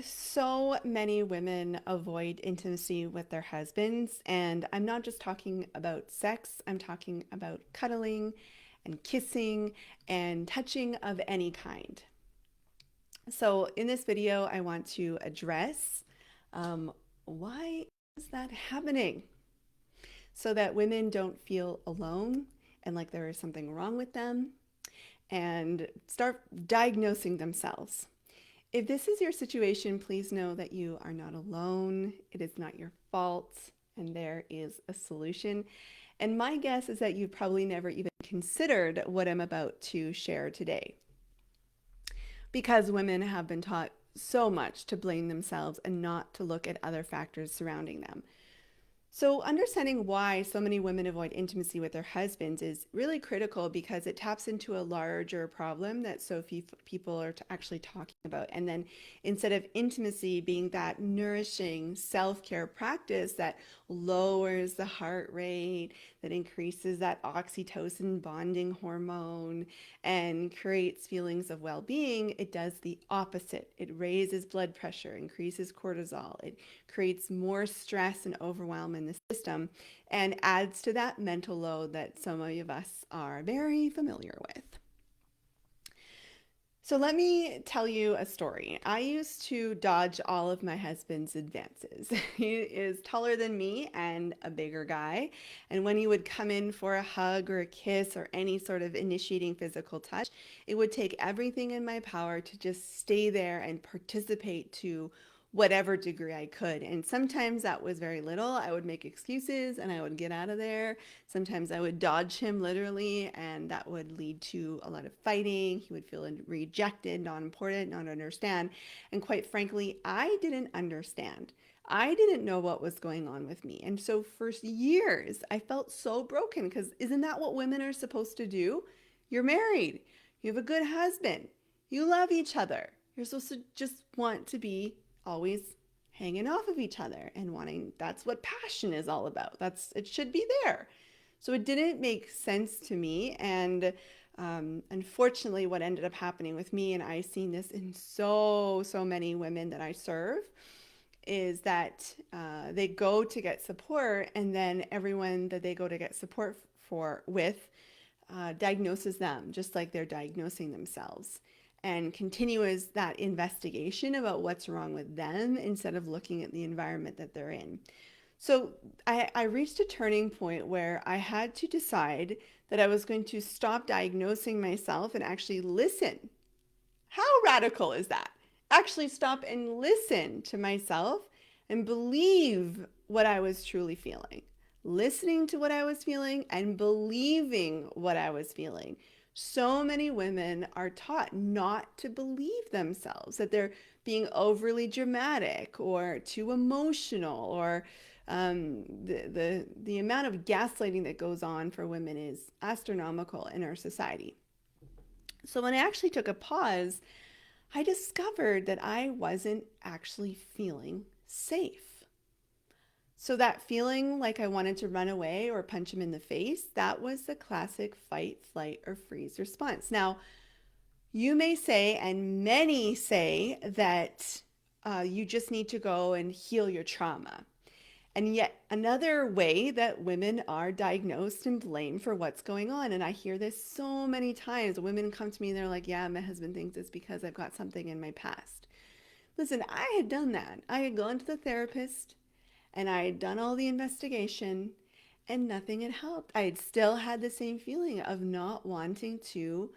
So many women avoid intimacy with their husbands, and I'm not just talking about sex, I'm talking about cuddling and kissing and touching of any kind. So, in this video, I want to address um, why is that happening so that women don't feel alone and like there is something wrong with them and start diagnosing themselves. If this is your situation, please know that you are not alone. It is not your fault, and there is a solution. And my guess is that you've probably never even considered what I'm about to share today, because women have been taught so much to blame themselves and not to look at other factors surrounding them. So, understanding why so many women avoid intimacy with their husbands is really critical because it taps into a larger problem that so few people are actually talking about. And then, instead of intimacy being that nourishing self care practice that lowers the heart rate, that increases that oxytocin bonding hormone, and creates feelings of well being, it does the opposite. It raises blood pressure, increases cortisol, it creates more stress and overwhelm in the system, and adds to that mental load that some of us are very familiar with. So let me tell you a story. I used to dodge all of my husband's advances. He is taller than me and a bigger guy. And when he would come in for a hug or a kiss or any sort of initiating physical touch, it would take everything in my power to just stay there and participate to whatever degree I could. And sometimes that was very little. I would make excuses and I would get out of there. Sometimes I would dodge him literally, and that would lead to a lot of fighting. He would feel rejected, not important, not understand. And quite frankly, I didn't understand. I didn't know what was going on with me. And so for years, I felt so broken because isn't that what women are supposed to do? You're married, you have a good husband, you love each other. You're supposed to just want to be always hanging off of each other and wanting, that's what passion is all about. It should be there. So it didn't make sense to me. And unfortunately, what ended up happening with me, and I've seen this in so many women that I serve, is that they go to get support, and then everyone that they go to get support with diagnoses them just like they're diagnosing themselves, and continues that investigation about what's wrong with them instead of looking at the environment that they're in. So I reached a turning point where I had to decide that I was going to stop diagnosing myself and actually listen. How radical is that? Actually, stop and listen to myself and believe what I was truly feeling. Listening to what I was feeling and believing what I was feeling. So many women are taught not to believe themselves, that they're being overly dramatic or too emotional, or the amount of gaslighting that goes on for women is astronomical in our society. So when I actually took a pause, I discovered that I wasn't actually feeling safe. So that feeling like I wanted to run away or punch him in the face, that was the classic fight, flight, or freeze response. Now, you may say, and many say, that you just need to go and heal your trauma. And yet, another way that women are diagnosed and blamed for what's going on. And I hear this so many times. Women come to me and they're like, yeah, my husband thinks it's because I've got something in my past. Listen, I had done that. I had gone to the therapist and I had done all the investigation and nothing had helped. I had still had the same feeling of not wanting to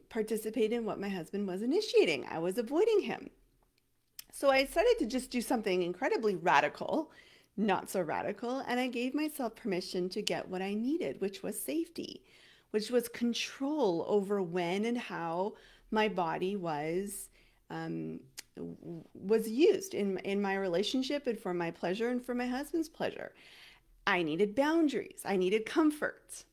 participate in what my husband was initiating. I was avoiding him. So I decided to just do something incredibly radical, not so radical, and I gave myself permission to get what I needed, which was safety, which was control over when and how my body um, was used in my relationship and for my pleasure and for my husband's pleasure. I needed boundaries. I needed comfort.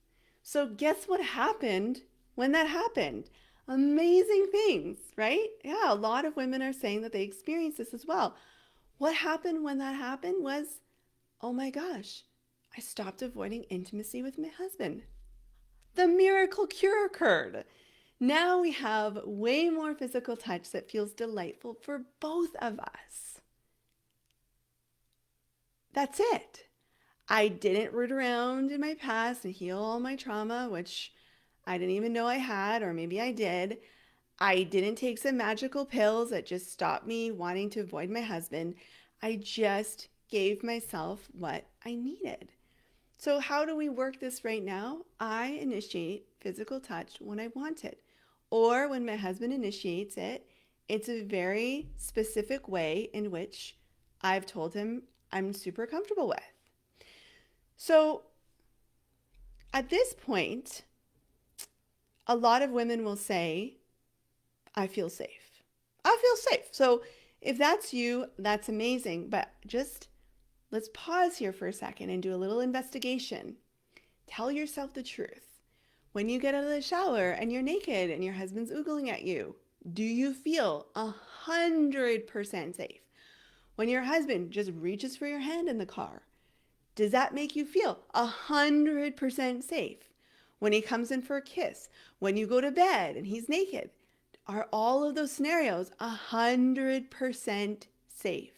So guess what happened when that happened? Amazing things, right? Yeah, a lot of women are saying that they experience this as well. What happened when that happened was, oh my gosh, I stopped avoiding intimacy with my husband. The miracle cure occurred. Now we have way more physical touch that feels delightful for both of us. That's it. I didn't root around in my past and heal all my trauma, which I didn't even know I had, or maybe I did. I didn't take some magical pills that just stopped me wanting to avoid my husband. I just gave myself what I needed. So, how do we work this right now? I initiate physical touch when I want it, or when my husband initiates it. It's a very specific way in which I've told him I'm super comfortable with. So, at this point, a lot of women will say, I feel safe. I feel safe. So, if that's you, that's amazing. But just let's pause here for a second and do a little investigation. Tell yourself the truth. When you get out of the shower and you're naked and your husband's oogling at you, do you feel 100% safe? When your husband just reaches for your hand in the car, does that make you feel 100% safe? When he comes in for a kiss, when you go to bed and he's naked, are all of those scenarios 100% safe?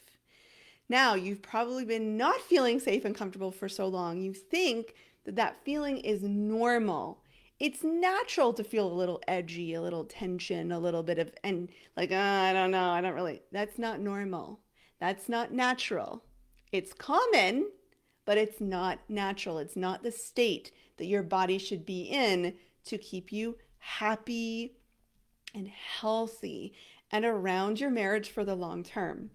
Now, you've probably been not feeling safe and comfortable for so long, you think that that feeling is normal. It's natural to feel a little edgy, a little tension, a little bit of, and like, I don't know, I don't really, that's not normal. That's not natural. It's common, but it's not natural. It's not the state that your body should be in to keep you happy and healthy and around your marriage for the long term.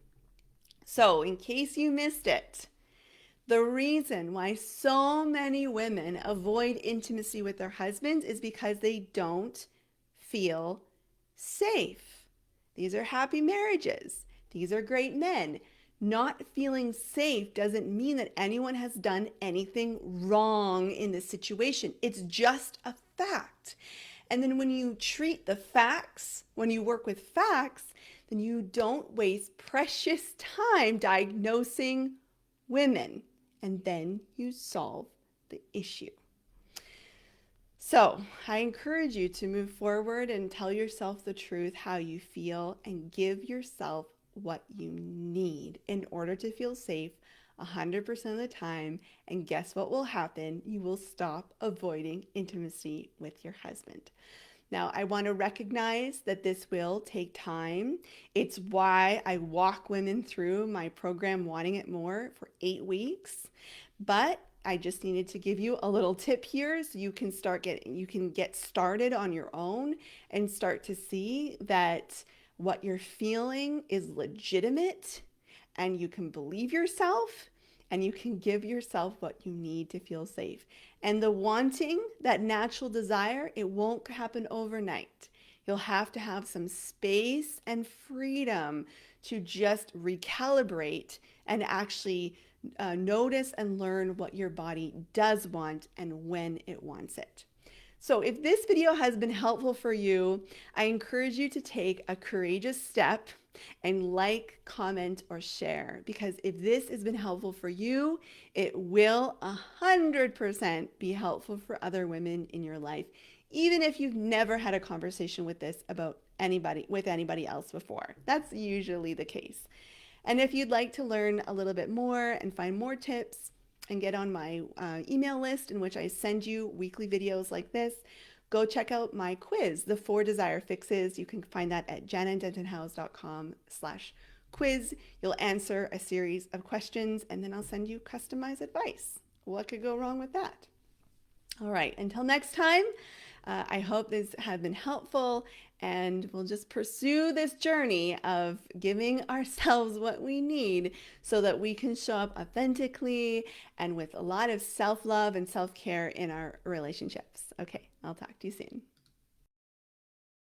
So, in case you missed it, the reason why so many women avoid intimacy with their husbands is because they don't feel safe. These are happy marriages. These are great men. Not feeling safe doesn't mean that anyone has done anything wrong in this situation. It's just a fact. And then when you treat the facts, when you work with facts, then you don't waste precious time diagnosing women, and then you solve the issue. So, I encourage you to move forward and tell yourself the truth, how you feel, and give yourself what you need in order to feel safe 100% of the time. And guess what will happen? You will stop avoiding intimacy with your husband. Now, I want to recognize that this will take time. It's why I walk women through my program, Wanting It More, for 8 weeks. But I just needed to give you a little tip here so you can get started on your own and start to see that what you're feeling is legitimate, and you can believe yourself, and you can give yourself what you need to feel safe. And the wanting, that natural desire, it won't happen overnight. You'll have to have some space and freedom to just recalibrate and actually notice and learn what your body does want and when it wants it. So if this video has been helpful for you, I encourage you to take a courageous step and like, comment, or share, because if this has been helpful for you, it will 100% be helpful for other women in your life, even if you've never had a conversation with anybody else before. That's usually the case. And if you'd like to learn a little bit more and find more tips and get on my email list in which I send you weekly videos like this, go check out my quiz, the 4 Desire Fixes. You can find that at jannadentonhowes.com/quiz. You'll answer a series of questions, and then I'll send you customized advice. What could go wrong with that? All right, until next time, I hope this has been helpful, and we'll just pursue this journey of giving ourselves what we need so that we can show up authentically and with a lot of self-love and self-care in our relationships. Okay, I'll talk to you soon.